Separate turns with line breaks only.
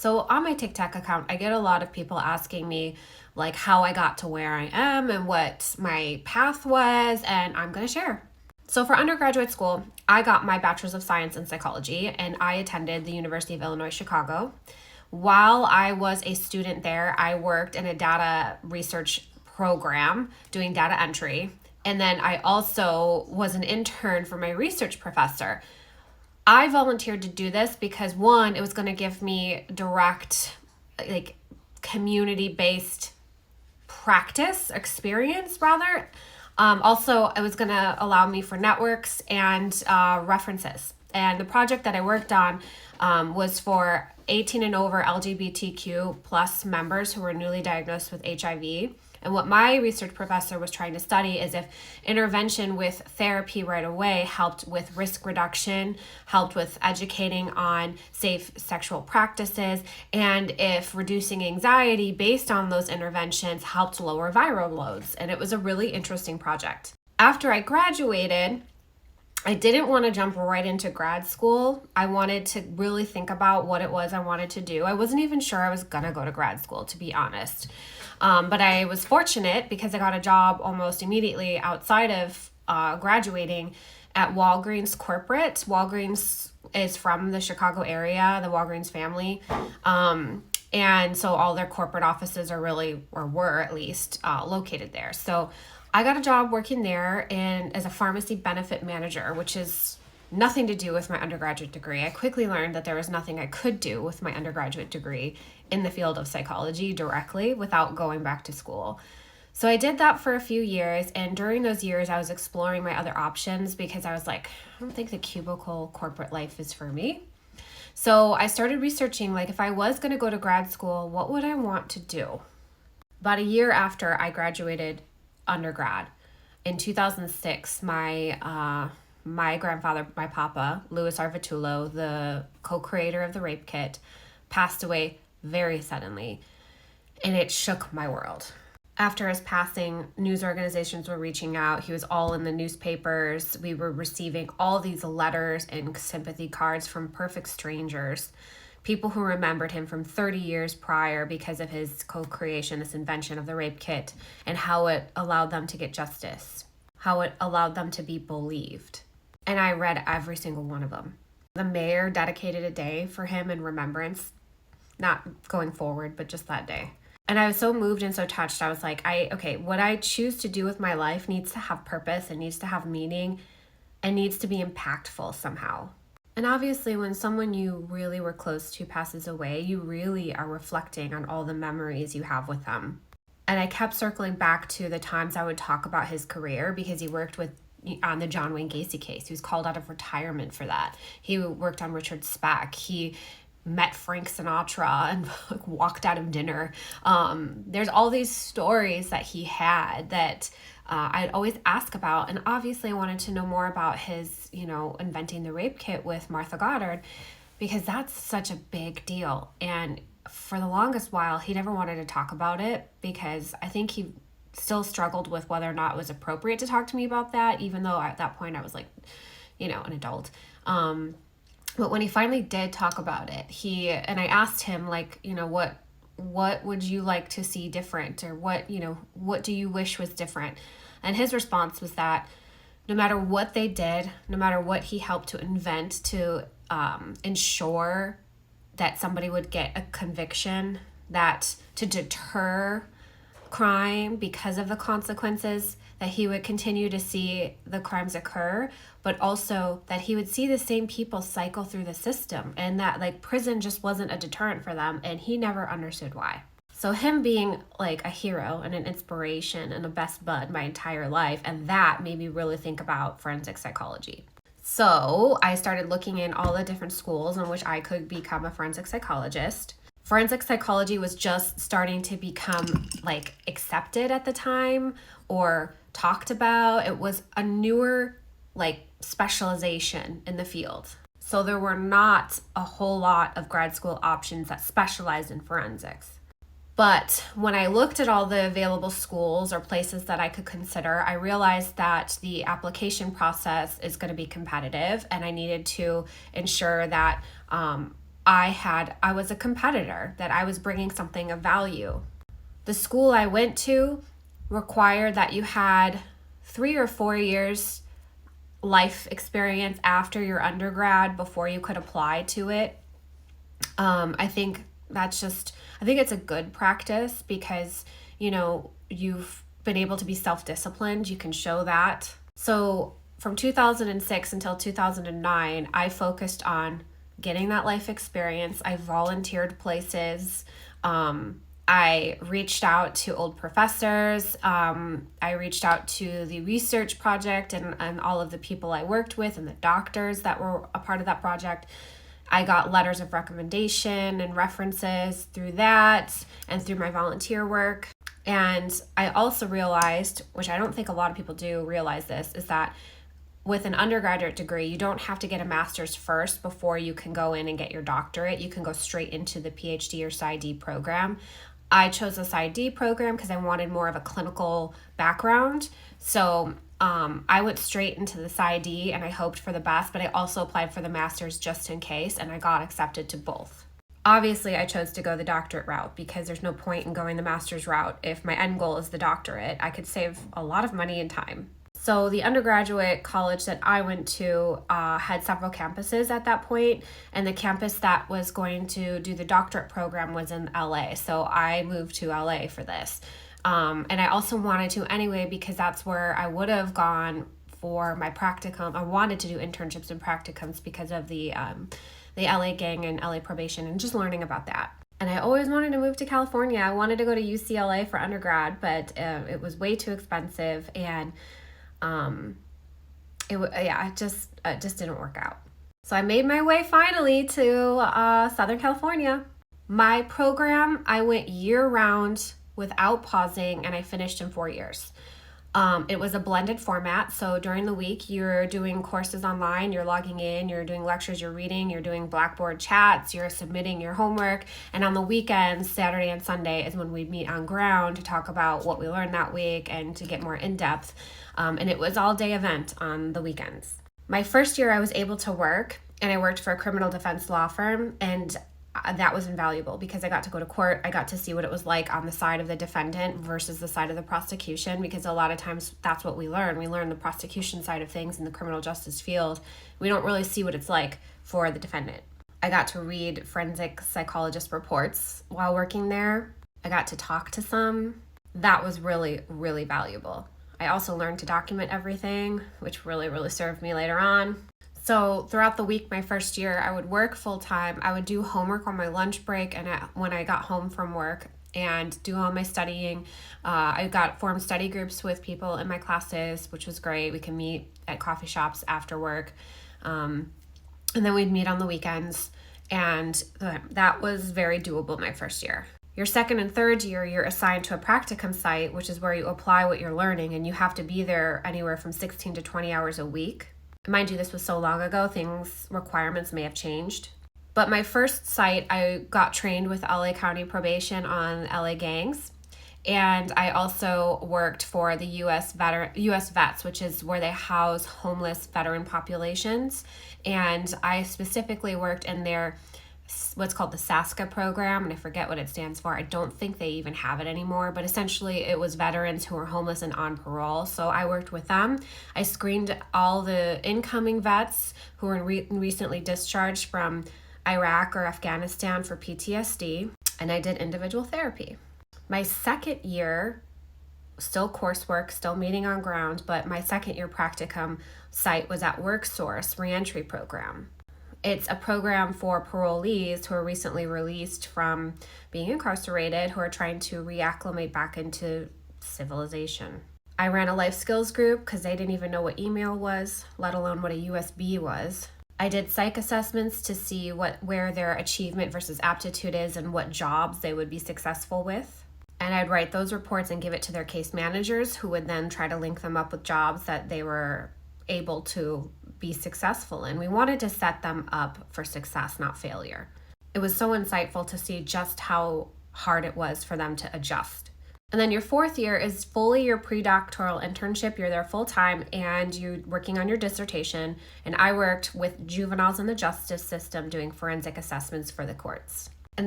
So on my TikTok account, I get a lot of people asking me like how I got to where I am and what my path was, and I'm going to share. So for undergraduate school, I got my bachelor's of science in psychology, and I attended the University of Illinois, Chicago. While I was a student there, I worked in a data research program doing data entry. And then I also was an intern for my research professor. I volunteered to do this because one, it was going to give me direct, like, community based practice experience, rather. Also, it was going to allow me for networks and references. And the project that I worked on was for 18 and over LGBTQ plus members who were newly diagnosed with HIV. And what my research professor was trying to study is if intervention with therapy right away helped with risk reduction, helped with educating on safe sexual practices, and if reducing anxiety based on those interventions helped lower viral loads. And it was a really interesting project. After I graduated, I didn't want to jump right into grad school. I wanted to really think about what it was I wanted to do. I wasn't even sure I was going to go to grad school, to be honest. But I was fortunate because I got a job almost immediately outside of graduating at Walgreens corporate. Walgreens is from the Chicago area, the Walgreens family. And so all their corporate offices are really, or were at least, located there. So I got a job working there as a pharmacy benefit manager, which is nothing to do with my undergraduate degree. I quickly learned that there was nothing I could do with my undergraduate degree in the field of psychology directly without going back to school. So I did that for a few years, and during those years I was exploring my other options because I was like, I don't think the cubicle corporate life is for me. So I started researching, like, if I was going to go to grad school, what would I want to do? About a year after I graduated undergrad, in 2006, my grandfather, my papa, Louis Arvitulo, the co-creator of the rape kit, passed away very suddenly, and it shook my world. After his passing, news organizations were reaching out. He was all in the newspapers. We were receiving all these letters and sympathy cards from perfect strangers, people who remembered him from 30 years prior because of his co-creation, this invention of the rape kit, and how it allowed them to get justice, how it allowed them to be believed. And I read every single one of them. The mayor dedicated a day for him in remembrance, not going forward, but just that day. And I was so moved and so touched. I was like, what I choose to do with my life needs to have purpose, it needs to have meaning, and needs to be impactful somehow. And obviously, when someone you really were close to passes away, you really are reflecting on all the memories you have with them. And I kept circling back to the times I would talk about his career because he worked on the John Wayne Gacy case. He was called out of retirement for that. He worked on Richard Speck. He met Frank Sinatra and walked out of dinner. There's all these stories that he had that I'd always ask about. And obviously I wanted to know more about his, inventing the rape kit with Martha Goddard, because that's such a big deal. And for the longest while, he never wanted to talk about it because I think he still struggled with whether or not it was appropriate to talk to me about that, even though at that point I was like, an adult. But when he finally did talk about it, and I asked him, like, what would you like to see different, or what do you wish was different? And his response was that no matter what they did, no matter what he helped to invent to ensure that somebody would get a conviction, that to deter crime because of the consequences, that he would continue to see the crimes occur, but also that he would see the same people cycle through the system, and that prison just wasn't a deterrent for them, and he never understood why. So him being like a hero and an inspiration and a best bud my entire life, and that made me really think about forensic psychology. So I started looking in all the different schools in which I could become a forensic psychologist. Forensic psychology was just starting to become accepted at the time or talked about. It was a newer specialization in the field. So there were not a whole lot of grad school options that specialized in forensics. But when I looked at all the available schools or places that I could consider, I realized that the application process is going to be competitive, and I needed to ensure that I was a competitor, that I was bringing something of value. The school I went to required that you had 3 or 4 years life experience after your undergrad before you could apply to it. I think I think it's a good practice because, you've been able to be self-disciplined. You can show that. So from 2006 until 2009, I focused on getting that life experience. I volunteered places. I reached out to old professors. I reached out to the research project and all of the people I worked with and the doctors that were a part of that project. I got letters of recommendation and references through that and through my volunteer work. And I also realized, which I don't think a lot of people do realize this, is that with an undergraduate degree, you don't have to get a master's first before you can go in and get your doctorate. You can go straight into the PhD or PsyD program. I chose a PsyD program because I wanted more of a clinical background. So I went straight into the PsyD and I hoped for the best, but I also applied for the master's just in case, and I got accepted to both. Obviously, I chose to go the doctorate route because there's no point in going the master's route if my end goal is the doctorate. I could save a lot of money and time. So the undergraduate college that I went to had several campuses at that point, and the campus that was going to do the doctorate program was in LA. So I moved to LA for this. And I also wanted to anyway because that's where I would have gone for my practicum. I wanted to do internships and practicums because of the LA gang and LA probation and just learning about that. And I always wanted to move to California. I wanted to go to UCLA for undergrad, but it was way too expensive, and it just didn't work out. So I made my way finally to Southern California. My program, I went year round without pausing, and I finished in 4 years. It was a blended format. So during the week, you're doing courses online, you're logging in, you're doing lectures, you're reading, you're doing Blackboard chats, you're submitting your homework. And on the weekends, Saturday and Sunday, is when we'd meet on ground to talk about what we learned that week and to get more in depth. And it was all day event on the weekends. My first year, I was able to work, and I worked for a criminal defense law firm, and that was invaluable because I got to go to court. I got to see what it was like on the side of the defendant versus the side of the prosecution, because a lot of times that's what we learn. We learn the prosecution side of things in the criminal justice field. We don't really see what it's like for the defendant. I got to read forensic psychologist reports while working there. I got to talk to some. That was really, really valuable. I also learned to document everything, which really, really served me later on. So throughout the week, my first year, I would work full time. I would do homework on my lunch break and when I got home from work, and do all my studying. I formed study groups with people in my classes, which was great. We could meet at coffee shops after work. And then we'd meet on the weekends. And that was very doable my first year. Your second and third year, you're assigned to a practicum site, which is where you apply what you're learning, and you have to be there anywhere from 16 to 20 hours a week. Mind you, this was so long ago, requirements may have changed. But my first site, I got trained with LA County Probation on LA gangs. And I also worked for the US Vets, which is where they house homeless veteran populations. And I specifically worked in their what's called the SASCA program, and I forget what it stands for. I don't think they even have it anymore, but essentially it was veterans who were homeless and on parole. So I worked with them. I screened all the incoming vets who were recently discharged from Iraq or Afghanistan for PTSD, and I did individual therapy. My second year, still coursework, still meeting on ground, but my second year practicum site was at WorkSource Reentry Program. It's a program for parolees who are recently released from being incarcerated, who are trying to reacclimate back into civilization. I ran a life skills group because they didn't even know what email was, let alone what a USB was. I did psych assessments to see where their achievement versus aptitude is and what jobs they would be successful with. And I'd write those reports and give it to their case managers, who would then try to link them up with jobs that they were able to be successful in. We wanted to set them up for success, not failure. It was so insightful to see just how hard it was for them to adjust. And then your fourth year is fully your pre-doctoral internship. You're there full time and you're working on your dissertation. And I worked with juveniles in the justice system doing forensic assessments for the courts.